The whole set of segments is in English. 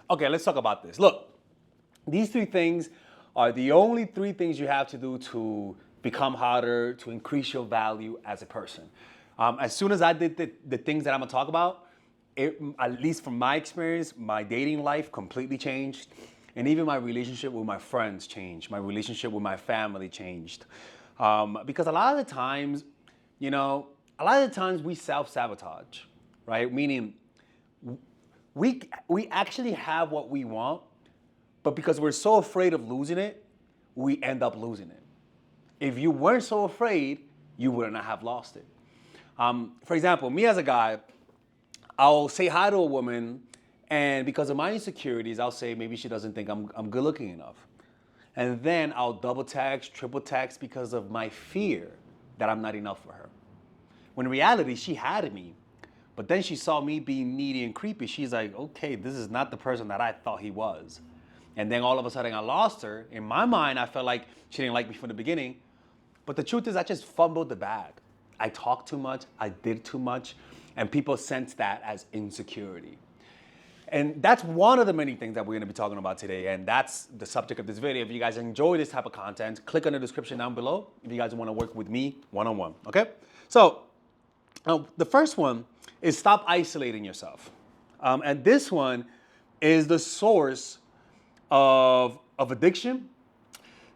Okay, let's talk about this. Look, these three things are the only three things you have to do to become hotter, to increase your value as a person. As soon as I did the things that I'm gonna talk about, at least from my experience, my dating life completely changed. And even my relationship with my friends changed. My relationship with my family changed. Because a lot of the times, a lot of the times we self-sabotage, right? Meaning we actually have what we want, but because we're so afraid of losing it, we end up losing it. If you weren't so afraid, you would not have lost it. For example, me as a guy, I'll say hi to a woman, and because of my insecurities, I'll say maybe she doesn't think I'm good looking enough. And then I'll double text, triple text because of my fear that I'm not enough for her. When in reality, she had me. But then she saw me being needy and creepy. She's like, okay, this is not the person that I thought he was. And then all of a sudden I lost her. In my mind, I felt like she didn't like me from the beginning. But the truth is I just fumbled the bag. I talked too much, I did too much, and people sense that as insecurity. And that's one of the many things that we're gonna be talking about today, and that's the subject of this video. If you guys enjoy this type of content, click on the description down below if you guys wanna work with me one-on-one, okay? So, the first one is stop isolating yourself. And this one is the source of addiction.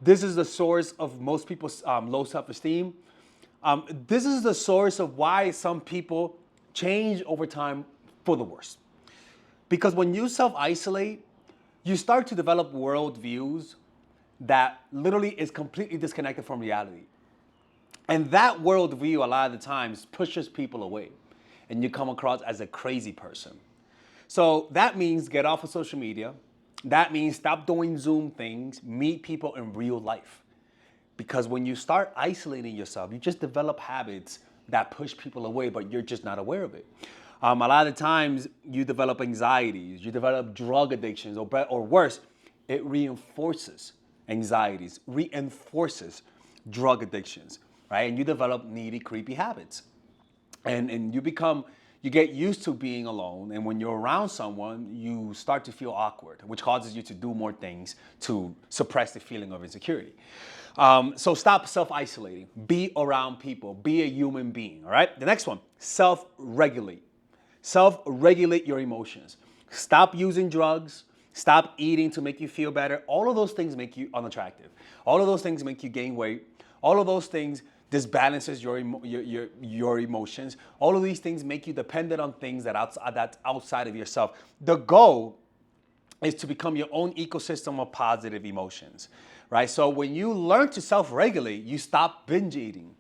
This is the source of most people's low self-esteem. This is the source of why some people change over time for the worse. Because when you self-isolate, you start to develop worldviews that literally is completely disconnected from reality. And that worldview, a lot of the times, pushes people away. And you come across as a crazy person. So that means get off of social media. That means stop doing Zoom things, meet people in real life. Because when you start isolating yourself, you just develop habits that push people away, but you're just not aware of it. A lot of times you develop anxieties, you develop drug addictions, or worse, it reinforces anxieties, reinforces drug addictions, right? And you develop needy, creepy habits. And you get used to being alone. And when you're around someone, you start to feel awkward, which causes you to do more things to suppress the feeling of insecurity. So stop self-isolating. Be around people. Be a human being, all right? The next one, self-regulate. Self-regulate your emotions. Stop using drugs. Stop eating to make you feel better. All of those things make you unattractive. All of those things make you gain weight. All of those things disbalances your emotions. All of these things make you dependent on things that's outside of yourself. The goal is to become your own ecosystem of positive emotions, right? So when you learn to self-regulate, you stop binge eating.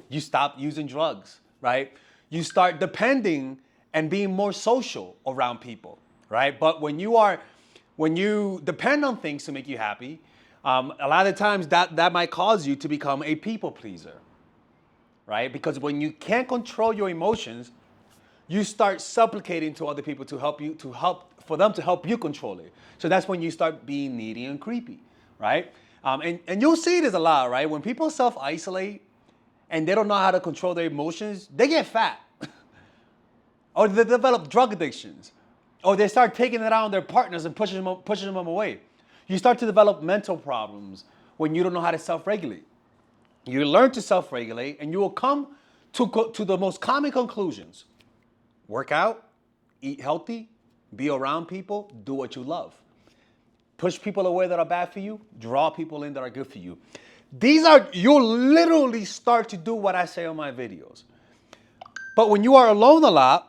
You stop using drugs, right? You start depending and being more social around people, right? But when you depend on things to make you happy, a lot of times that might cause you to become a people pleaser, right? Because when you can't control your emotions, you start supplicating to other people for them to help you control it. So that's when you start being needy and creepy, right? And you'll see this a lot, right? When people self-isolate and they don't know how to control their emotions, they get fat. Or they develop drug addictions. Or they start taking it out on their partners and pushing them away. You start to develop mental problems when you don't know how to self-regulate. You learn to self-regulate and you will come to the most common conclusions. Work out, eat healthy, be around people, do what you love. Push people away that are bad for you, draw people in that are good for you. You'll literally start to do what I say on my videos. But when you are alone a lot,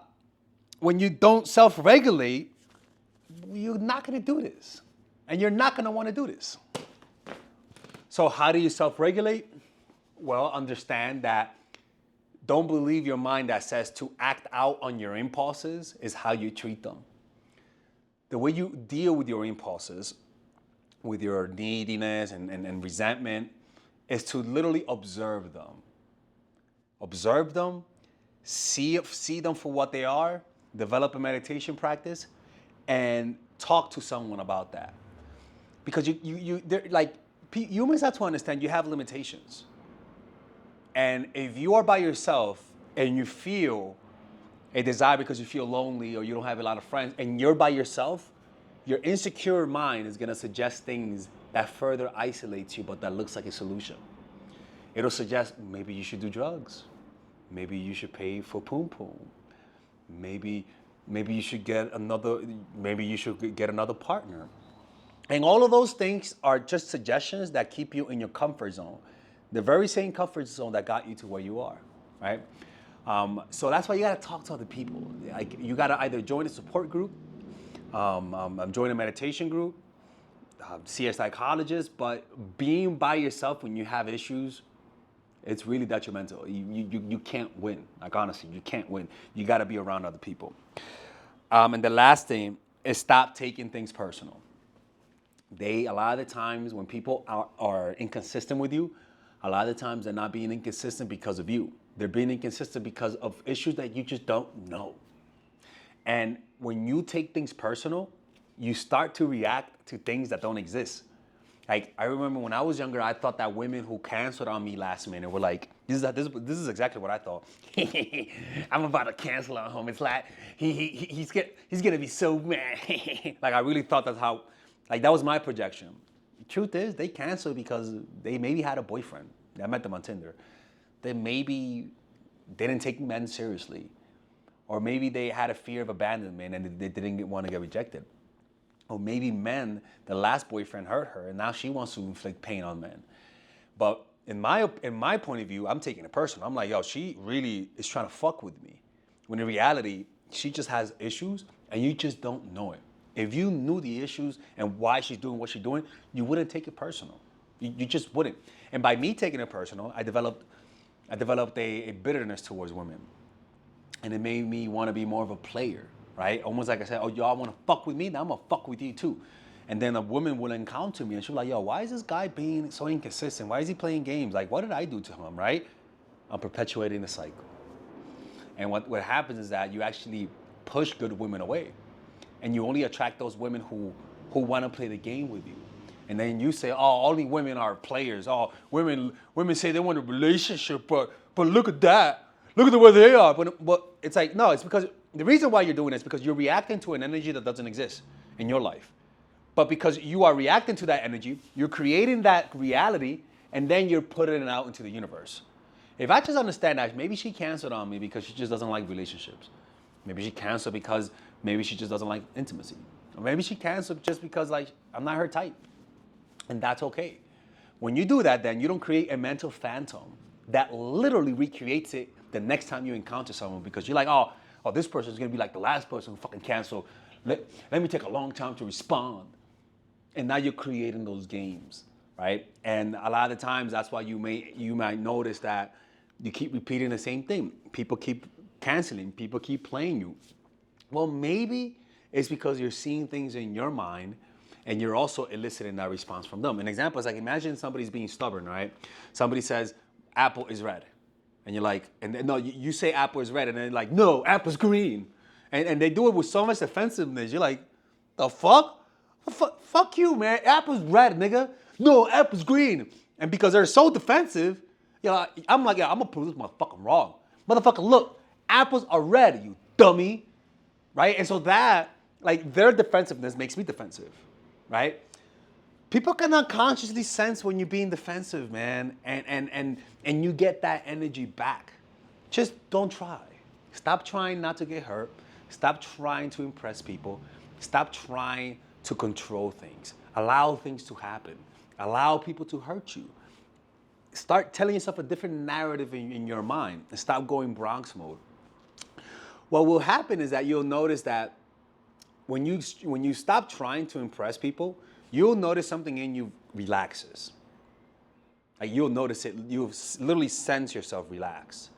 when you don't self-regulate, you're not gonna do this. And you're not gonna wanna do this. So how do you self-regulate? Well, understand that don't believe your mind that says to act out on your impulses is how you treat them. The way you deal with your impulses, with your neediness and resentment, is to literally observe them. Observe them, see them for what they are, develop a meditation practice, and talk to someone about that. Because humans have to understand you have limitations. And if you are by yourself and you feel a desire because you feel lonely or you don't have a lot of friends and you're by yourself, your insecure mind is gonna suggest things that further isolates you, but that looks like a solution. It'll suggest maybe you should do drugs. Maybe you should pay for poom poom. Maybe you should get another partner. And all of those things are just suggestions that keep you in your comfort zone. The very same comfort zone that got you to where you are, right? So that's why you gotta talk to other people. Like you gotta either join a support group, join a meditation group, see a psychologist, but being by yourself when you have issues, it's really detrimental. You can't win. Like honestly, you can't win. You gotta be around other people. And the last thing is stop taking things personal. A lot of the times when people are inconsistent with you, a lot of the times they're not being inconsistent because of you. They're being inconsistent because of issues that you just don't know. And when you take things personal, you start to react to things that don't exist. Like I remember when I was younger, I thought that women who canceled on me last minute were like, this is exactly what I thought. I'm about to cancel on him. It's like he's gonna be so mad. Like I really thought that's how. Like that was my projection. The truth is, they canceled because they maybe had a boyfriend. I met them on Tinder. They maybe didn't take men seriously. Or maybe they had a fear of abandonment and they didn't want to get rejected. Or maybe the last boyfriend hurt her and now she wants to inflict pain on men. But in my point of view, I'm taking it personal. I'm like, yo, she really is trying to fuck with me. When in reality, she just has issues and you just don't know it. If you knew the issues and why she's doing what she's doing, you wouldn't take it personal. You just wouldn't. And by me taking it personal, I developed a bitterness towards women. And it made me want to be more of a player, right? Almost like I said, oh, y'all want to fuck with me? Now I'm going to fuck with you too. And then a woman will encounter me and she'll be like, yo, why is this guy being so inconsistent? Why is he playing games? Like, what did I do to him, right? I'm perpetuating the cycle. And what happens is that you actually push good women away. And you only attract those women who want to play the game with you. And then you say, oh, only women are players. Oh, women say they want a relationship, but look at that. Look at the way they are. But it's like, no, it's because the reason why you're doing it is because you're reacting to an energy that doesn't exist in your life. But because you are reacting to that energy, you're creating that reality, and then you're putting it out into the universe. If I just understand that maybe she canceled on me because she just doesn't like relationships. Maybe she canceled because maybe she just doesn't like intimacy. Or maybe she canceled just because like I'm not her type. And that's okay. When you do that, then you don't create a mental phantom that literally recreates it the next time you encounter someone because you're like, oh, this person's gonna be like the last person who fucking canceled. Let me take a long time to respond. And now you're creating those games, right? And a lot of the times that's why you might notice that you keep repeating the same thing. People keep canceling, people keep playing you. Well, maybe it's because you're seeing things in your mind and you're also eliciting that response from them. An example is like, imagine somebody's being stubborn, right? Somebody says, apple is red. And you're like, no, you say apple is red, and they're like, no, apple's green. And they do it with so much offensiveness. You're like, the fuck? Fuck you, man. Apple's red, nigga. No, apple's green. And because they're so defensive, I'm like, I'm gonna prove this motherfucker wrong. Motherfucker, look, apples are red, you dummy. Right? And so that, like, their defensiveness makes me defensive, right? People can unconsciously sense when you're being defensive, man, and you get that energy back. Just don't try. Stop trying not to get hurt. Stop trying to impress people. Stop trying to control things. Allow things to happen. Allow people to hurt you. Start telling yourself a different narrative in your mind and stop going Bronx mode. What will happen is that you'll notice that when you stop trying to impress people, you'll notice something in you relaxes. Like you'll notice it, you'll literally sense yourself relax.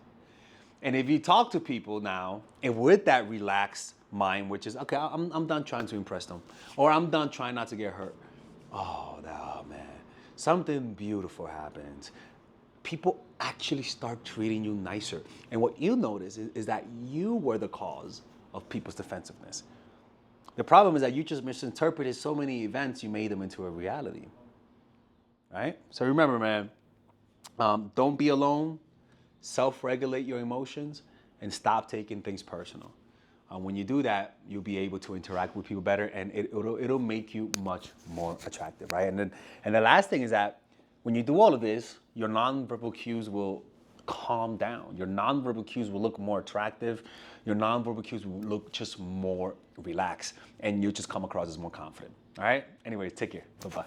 And if you talk to people now, and with that relaxed mind, which is, okay, I'm done trying to impress them, or I'm done trying not to get hurt. Oh, man, something beautiful happens. People actually start treating you nicer. And what you notice is that you were the cause of people's defensiveness. The problem is that you just misinterpreted so many events, you made them into a reality. Right? So remember, man, don't be alone, self-regulate your emotions, and stop taking things personal. When you do that, you'll be able to interact with people better, and it'll make you much more attractive, right? And the last thing is that when you do all of this, your nonverbal cues will calm down. Your nonverbal cues will look more attractive. Your nonverbal cues will look just more relaxed, and you'll just come across as more confident. All right? Anyways, take care. Bye-bye.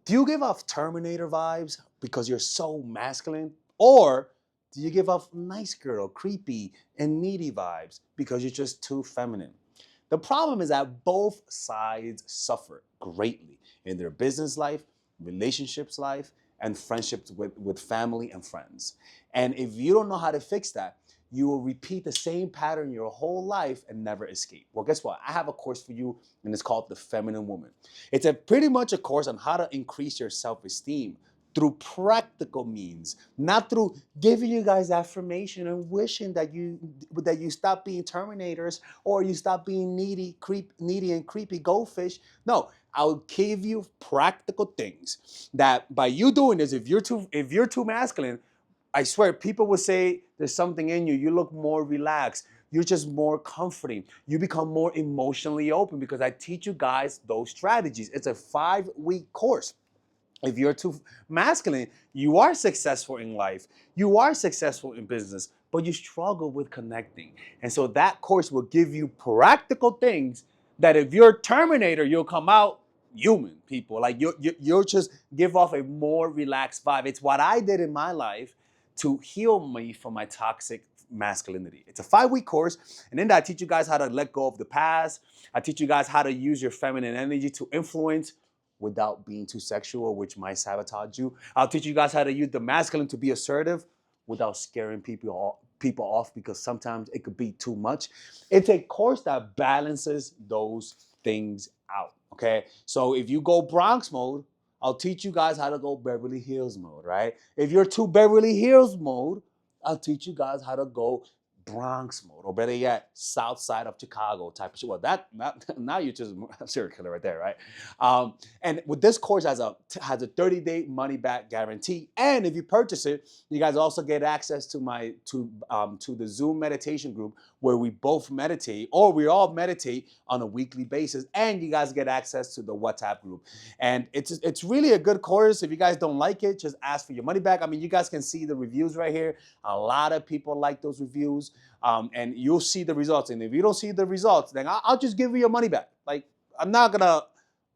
Do you give off Terminator vibes because you're so masculine? Or do you give off nice girl, creepy, and needy vibes because you're just too feminine? The problem is that both sides suffer greatly in their business life, relationships life, and friendships with family and friends. And if you don't know how to fix that, you will repeat the same pattern your whole life and never escape. Well, guess what? I have a course for you, and it's called The Feminine Woman. It's pretty much a course on how to increase your self-esteem through practical means, not through giving you guys affirmation and wishing that you stop being Terminators or you stop being needy and creepy goldfish. No, I'll give you practical things that by you doing this, if you're too masculine, I swear people will say there's something in you. You look more relaxed. You're just more comforting. You become more emotionally open because I teach you guys those strategies. It's a 5-week course. If you're too masculine, you are successful in life, you are successful in business, but you struggle with connecting. And so that course will give you practical things that if you're Terminator, you'll come out human, people. Like you'll just give off a more relaxed vibe. It's what I did in my life to heal me from my toxic masculinity. It's a 5-week course, and in that I teach you guys how to let go of the past. I teach you guys how to use your feminine energy to influence without being too sexual, which might sabotage you. I'll teach you guys how to use the masculine to be assertive without scaring people off because sometimes it could be too much. It's a course that balances those things out, okay? So if you go Bronx mode, I'll teach you guys how to go Beverly Hills mode, right? If you're too Beverly Hills mode, I'll teach you guys how to go Bronx mode, or better yet, South Side of Chicago type of shit. Well, now you're just a serial killer right there, right? And with this course has a 30-day money back guarantee, and if you purchase it, you guys also get access to the Zoom meditation group where we both meditate, or we all meditate on a weekly basis, and you guys get access to the WhatsApp group. And it's really a good course. If you guys don't like it, just ask for your money back. I mean, you guys can see the reviews right here. A lot of people like those reviews. And you'll see the results. And if you don't see the results, then I'll just give you your money back. Like I'm not gonna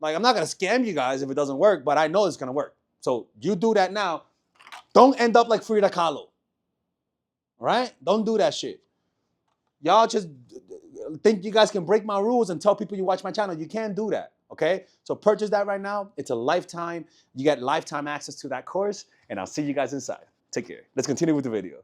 scam you guys if it doesn't work, but I know it's gonna work. So you do that now. Don't end up like Frida Kahlo. All right? Don't do that shit. Y'all just think you guys can break my rules and tell people you watch my channel. You can't do that. Okay? So purchase that right now. It's a lifetime. You get lifetime access to that course, and I'll see you guys inside. Take care. Let's continue with the video.